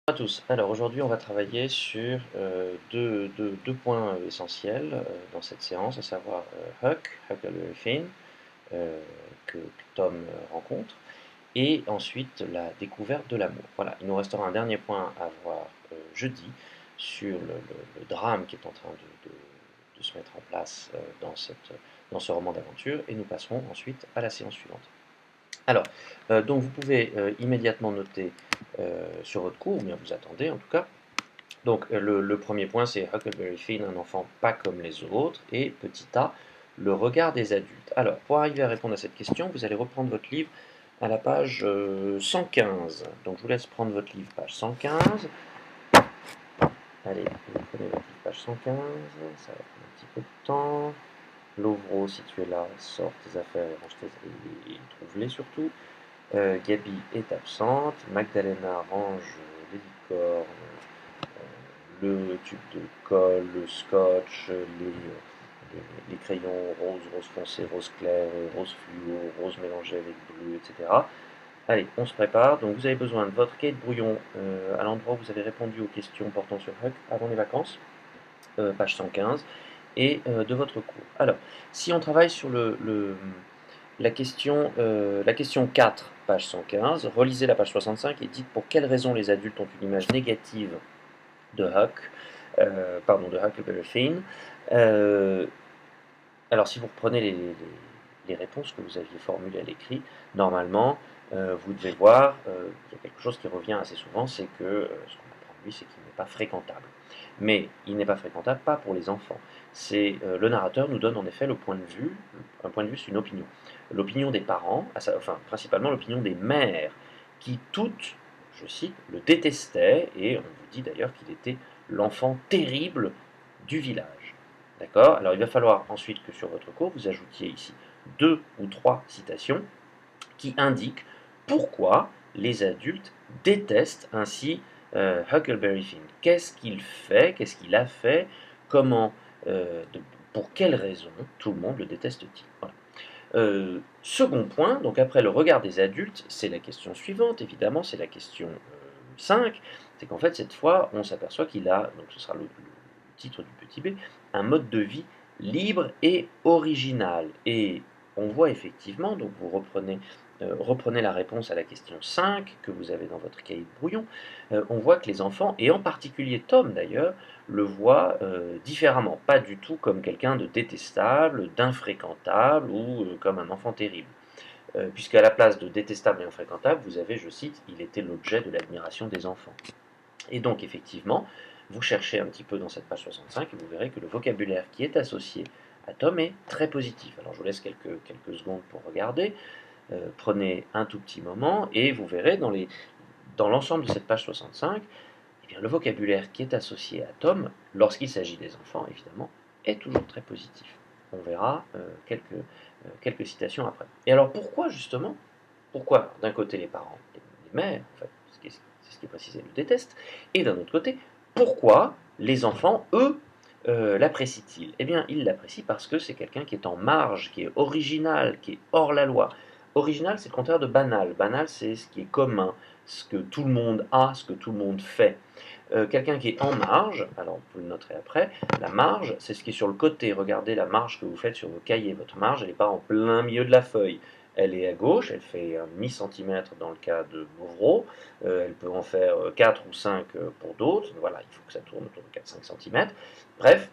Bonjour à tous. Alors aujourd'hui, on va travailler sur deux points essentiels dans cette séance, à savoir Huckleberry Finn, euh, que Tom rencontre, et ensuite la découverte de l'amour. Voilà, il nous restera un dernier point à voir jeudi sur le drame qui est en train de se mettre en place dans ce roman d'aventure, et nous passerons ensuite à la séance suivante. Alors, donc vous pouvez immédiatement noter sur votre cours, ou bien vous attendez en tout cas. Donc le premier point c'est Huckleberry Finn, un enfant pas comme les autres, et petit a, le regard des adultes. Alors, pour arriver à répondre à cette question, vous allez reprendre votre livre à la page 115. Donc je vous laisse prendre votre livre, page 115. Allez, vous prenez votre livre, page 115, ça va prendre un petit peu de temps. Lovro, si tu es là, sors tes affaires et range et trouve-les surtout. Gabi est absente, Magdalena range les licornes, le tube de colle, le scotch, les crayons rose, rose foncé, rose clair, rose fluo, rose mélangé avec bleu, etc. Allez, on se prépare. Donc vous avez besoin de votre cahier de brouillon à l'endroit où vous avez répondu aux questions portant sur Huck avant les vacances, page 115, et de votre cours. Alors, si on travaille sur la question 4, page 115, relisez la page 65 et dites pour quelles raisons les adultes ont une image négative de de Huckleberry Finn. Euh, alors, si vous reprenez les réponses que vous aviez formulées à l'écrit, normalement, vous devez voir, il y a quelque chose qui revient assez souvent, c'est que ce qu'on apprend de lui, c'est qu'il n'est pas fréquentable. Mais il n'est pas fréquentable pas pour les enfants. Le narrateur nous donne en effet le point de vue, un point de vue, c'est une opinion. L'opinion des parents, enfin principalement l'opinion des mères, qui toutes, je cite, le détestaient, et on vous dit d'ailleurs qu'il était l'enfant terrible du village. D'accord? Alors il va falloir ensuite que sur votre cours, vous ajoutiez ici 2 ou 3 citations qui indiquent pourquoi les adultes détestent ainsi Huckleberry Finn. Qu'est-ce qu'il fait? Qu'est-ce qu'il a fait? Comment, pour quelles raisons tout le monde le déteste-t-il? Voilà. Second point, donc après le regard des adultes, c'est la question suivante, évidemment, c'est la question 5, c'est qu'en fait cette fois on s'aperçoit qu'il a, donc ce sera le titre du petit b, un mode de vie libre et original. Et on voit effectivement, donc vous reprenez la réponse à la question 5 que vous avez dans votre cahier de brouillon, on voit que les enfants, et en particulier Tom d'ailleurs, le voit différemment, pas du tout comme quelqu'un de détestable, d'infréquentable ou comme un enfant terrible. Puisqu'à la place de détestable et infréquentable, vous avez, je cite, il était l'objet de l'admiration des enfants. Et donc effectivement, vous cherchez un petit peu dans cette page 65 et vous verrez que le vocabulaire qui est associé à Tom est très positif. Alors je vous laisse quelques secondes pour regarder, prenez un tout petit moment et vous verrez dans l'ensemble de cette page 65, eh bien, le vocabulaire qui est associé à Tom, lorsqu'il s'agit des enfants évidemment, est toujours très positif. On verra quelques citations après. Et alors pourquoi justement, pourquoi d'un côté les parents, les mères, en fait, c'est ce qui est précisé, le détestent, et d'un autre côté, pourquoi les enfants, eux, l'apprécient-ils? Eh bien, ils l'apprécient parce que c'est quelqu'un qui est en marge, qui est original, qui est hors la loi. Original, c'est le contraire de banal. Banal, c'est ce qui est commun, ce que tout le monde a, ce que tout le monde fait. Quelqu'un qui est en marge, alors vous le noterez après, la marge, c'est ce qui est sur le côté. Regardez la marge que vous faites sur vos cahiers. Votre marge, elle n'est pas en plein milieu de la feuille. Elle est à gauche, elle fait un demi-centimètre dans le cas de Bouvreau, elle peut en faire 4 ou 5 pour d'autres. Voilà, il faut que ça tourne autour de 4-5 cm. Bref,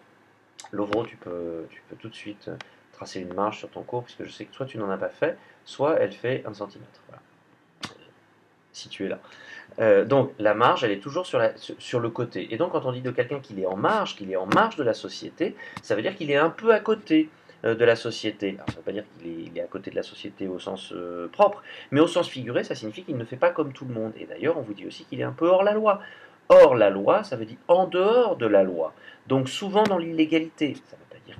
Lovro, tu peux tout de suite tracer une marge sur ton cours, puisque je sais que soit tu n'en as pas fait, soit elle fait 1 cm. Voilà, si tu es là. Donc la marge, elle est toujours sur le côté. Et donc quand on dit de quelqu'un qu'il est en marge de la société, ça veut dire qu'il est un peu à côté de la société. Alors ça ne veut pas dire qu'il est à côté de la société au sens propre, mais au sens figuré, ça signifie qu'il ne fait pas comme tout le monde. Et d'ailleurs, on vous dit aussi qu'il est un peu hors la loi. Hors la loi, ça veut dire en dehors de la loi. Donc souvent dans l'illégalité. Ça ne veut pas dire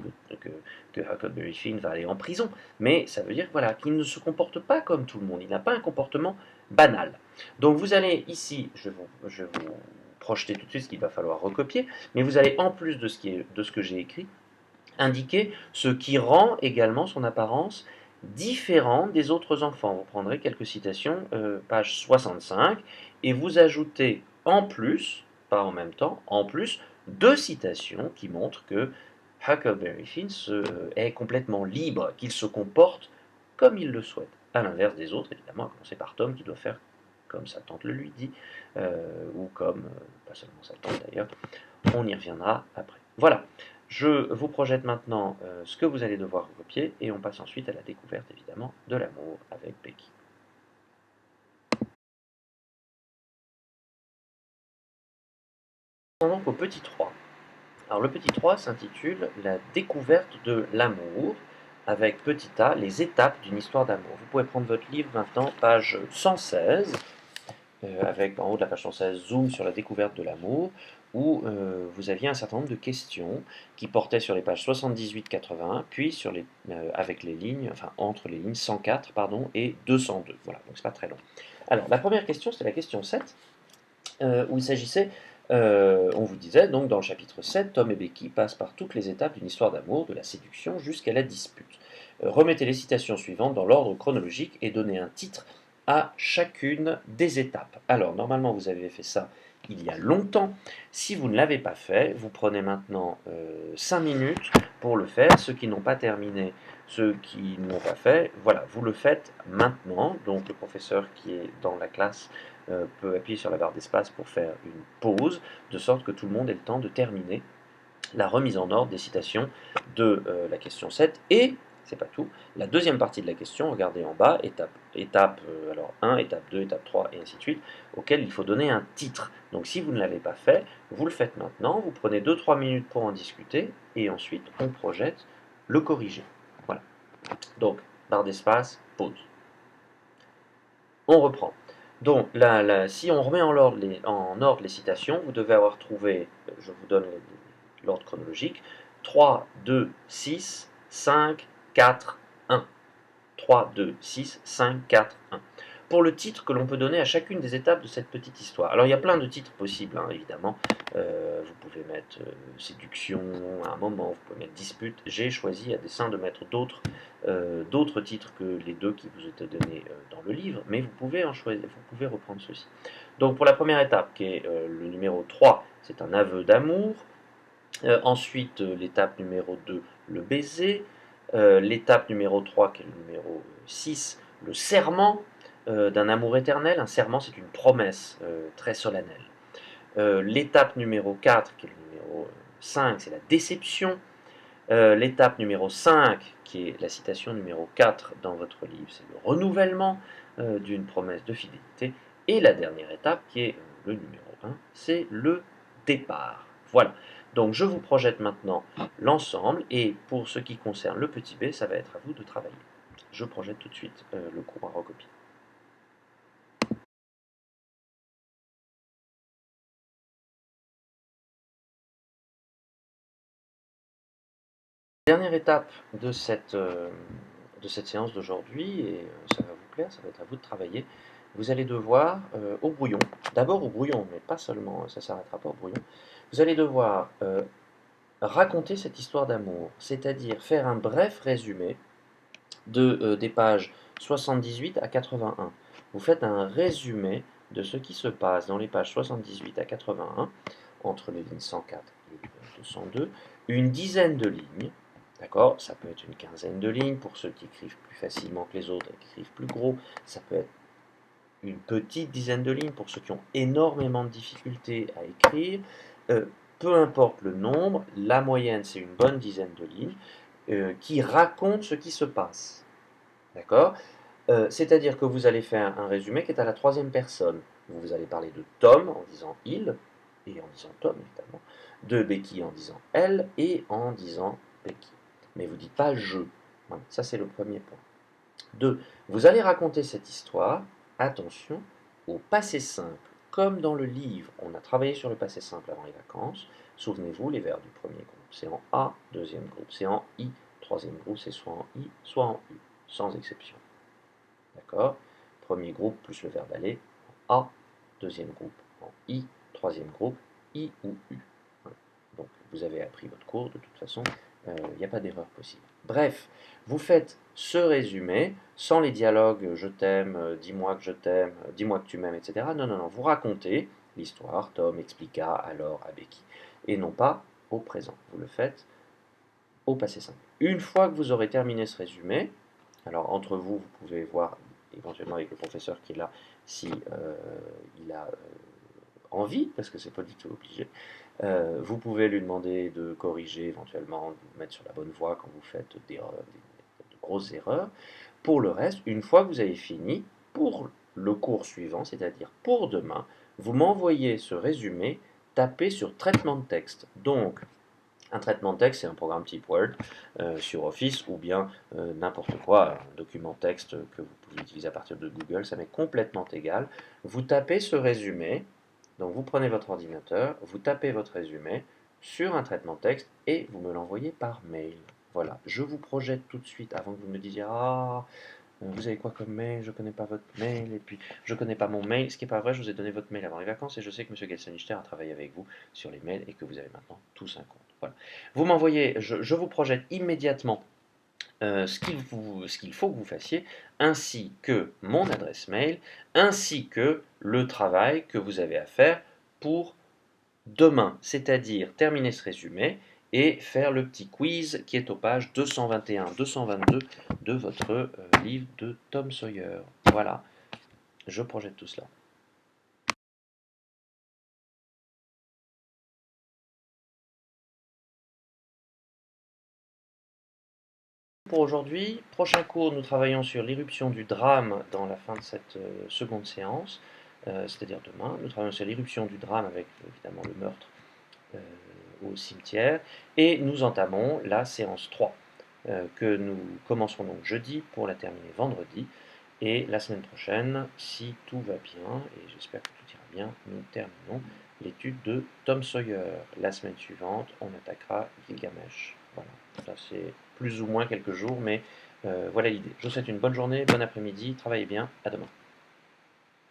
que Huckleberry Finn va aller en prison, mais ça veut dire voilà, qu'il ne se comporte pas comme tout le monde. Il n'a pas un comportement banal. Donc vous allez ici, je vais vous projeter tout de suite ce qu'il va falloir recopier, mais vous allez en plus de ce que j'ai écrit, indiquer ce qui rend également son apparence différente des autres enfants. Vous prendrez quelques citations, page 65, et vous ajoutez en plus, pas en même temps, en plus, deux citations qui montrent que Huckleberry Finn est complètement libre, qu'il se comporte comme il le souhaite, à l'inverse des autres, évidemment, à commencer par Tom qui doit faire comme sa tante le lui dit, ou comme, pas seulement sa tante d'ailleurs, on y reviendra après. Voilà, je vous projette maintenant ce que vous allez devoir recopier, et on passe ensuite à la découverte évidemment de l'amour avec Becky. Donc au petit 3. Alors le petit 3 s'intitule La découverte de l'amour, avec petit a, les étapes d'une histoire d'amour. Vous pouvez prendre votre livre maintenant, page 116, avec en haut de la page 116, zoom sur la découverte de l'amour, où vous aviez un certain nombre de questions qui portaient sur les pages 78-81, puis sur avec les lignes, enfin entre les lignes 104 pardon, et 202. Voilà, donc c'est pas très long. Alors la première question, c'était la question 7, où il s'agissait, on vous disait, donc dans le chapitre 7, Tom et Becky passent par toutes les étapes d'une histoire d'amour, de la séduction jusqu'à la dispute. Remettez les citations suivantes dans l'ordre chronologique et donnez un titre à chacune des étapes. Alors, normalement, vous avez fait ça il y a longtemps. Si vous ne l'avez pas fait, vous prenez maintenant 5 minutes pour le faire. Ceux qui n'ont pas terminé, ceux qui ne l'ont pas fait, voilà, vous le faites maintenant. Donc, le professeur qui est dans la classe peut appuyer sur la barre d'espace pour faire une pause, de sorte que tout le monde ait le temps de terminer la remise en ordre des citations de la question 7 et, c'est pas tout, la deuxième partie de la question, regardez en bas, étape alors 1, étape 2, étape 3 et ainsi de suite, auquel il faut donner un titre. Donc si vous ne l'avez pas fait, vous le faites maintenant, vous prenez 2-3 minutes pour en discuter et ensuite on projette le corriger. Voilà. Donc, barre d'espace, pause. On reprend. Donc, si on remet en ordre les citations, vous devez avoir trouvé, je vous donne l'ordre chronologique, 3, 2, 6, 5, 4, 1. 3, 2, 6, 5, 4, 1. Pour le titre que l'on peut donner à chacune des étapes de cette petite histoire. Alors il y a plein de titres possibles, hein, évidemment. Vous pouvez mettre séduction à un moment, vous pouvez mettre dispute. J'ai choisi à dessein de mettre d'autres titres que les deux qui vous étaient donnés dans le livre, mais vous pouvez en choisir, vous pouvez reprendre ceci. Donc pour la première étape, qui est le numéro 3, c'est un aveu d'amour. Ensuite, l'étape numéro 2, le baiser. L'étape numéro 3, qui est le numéro 6, le serment d'un amour éternel. Un serment, c'est une promesse très solennelle. L'étape numéro 4, qui est le numéro 5, c'est la déception. L'étape numéro 5, qui est la citation numéro 4 dans votre livre, c'est le renouvellement d'une promesse de fidélité. Et la dernière étape, qui est le numéro 1, c'est le départ. Voilà. Donc je vous projette maintenant l'ensemble, et pour ce qui concerne le petit b, ça va être à vous de travailler. Je projette tout de suite le cours à recopier. Dernière étape de cette séance d'aujourd'hui, et ça va vous plaire, ça va être à vous de travailler. Vous allez devoir, au brouillon, d'abord au brouillon, mais pas seulement, ça ne s'arrêtera pas au brouillon, vous allez devoir raconter cette histoire d'amour, c'est-à-dire faire un bref résumé des pages 78 à 81. Vous faites un résumé de ce qui se passe dans les pages 78 à 81, entre les lignes 104 et 202, une dizaine de lignes. D'accord? Ça peut être une quinzaine de lignes pour ceux qui écrivent plus facilement que les autres et qui écrivent plus gros. Ça peut être une petite dizaine de lignes pour ceux qui ont énormément de difficultés à écrire. Peu importe le nombre, la moyenne c'est une bonne dizaine de lignes qui racontent ce qui se passe. D'accord? C'est-à-dire que vous allez faire un résumé qui est à la troisième personne. Vous allez parler de Tom en disant il, et en disant Tom évidemment, de Becky en disant elle, et en disant Becky. Mais vous ne dites pas je. Voilà, ça c'est le premier point. 2. Vous allez raconter cette histoire, attention, au passé simple. Comme dans le livre, on a travaillé sur le passé simple avant les vacances. Souvenez-vous, les verbes du premier groupe, c'est en A, deuxième groupe, c'est en I, troisième groupe, c'est soit en I, soit en U, sans exception. D'accord? Premier groupe plus le verbe aller en A, deuxième groupe en I, troisième groupe I ou U. Voilà. Donc vous avez appris votre cours, de toute façon, il n'y a pas d'erreur possible. Bref, vous faites ce résumé sans les dialogues je t'aime, dis-moi que je t'aime, dis-moi que tu m'aimes, etc. Non, non, non, vous racontez l'histoire. Tom expliqua alors à Becky. Et non pas au présent. Vous le faites au passé simple. Une fois que vous aurez terminé ce résumé, alors entre vous, vous pouvez voir éventuellement avec le professeur qui est là si il a envie, parce que c'est pas du tout obligé. Vous pouvez lui demander de corriger éventuellement, de vous mettre sur la bonne voie quand vous faites de grosses erreurs. Pour le reste, une fois que vous avez fini, pour le cours suivant, c'est-à-dire pour demain, vous m'envoyez ce résumé tapé sur traitement de texte. Donc, un traitement de texte, c'est un programme type Word sur Office ou bien n'importe quoi, un document texte que vous pouvez utiliser à partir de Google, ça m'est complètement égal. Vous tapez ce résumé, donc vous prenez votre ordinateur, vous tapez votre résumé sur un traitement de texte et vous me l'envoyez par mail. Voilà, je vous projette tout de suite avant que vous me disiez ah vous avez quoi comme mail? Je connais pas votre mail, et puis je connais pas mon mail. Ce qui n'est pas vrai, je vous ai donné votre mail avant les vacances, et je sais que M. Gelsenrichter a travaillé avec vous sur les mails, et que vous avez maintenant tous un compte. Voilà. Vous m'envoyez, je vous projette immédiatement ce qu'il faut que vous fassiez, ainsi que mon adresse mail, ainsi que le travail que vous avez à faire pour demain, c'est-à-dire terminer ce résumé et faire le petit quiz qui est aux pages 221-222 de votre livre de Tom Sawyer. Voilà, je projette tout cela. Pour aujourd'hui, prochain cours, nous travaillons sur l'irruption du drame dans la fin de cette seconde séance, c'est-à-dire demain. Nous travaillons sur l'irruption du drame avec évidemment le meurtre euh, au cimetière. Et nous entamons la séance 3, que nous commencerons donc jeudi pour la terminer vendredi. Et la semaine prochaine, si tout va bien, et j'espère que tout ira bien, nous terminons l'étude de Tom Sawyer. La semaine suivante, on attaquera Gilgamesh. Voilà, ça c'est plus ou moins quelques jours, mais voilà l'idée. Je vous souhaite une bonne journée, bon après-midi, travaillez bien, à demain.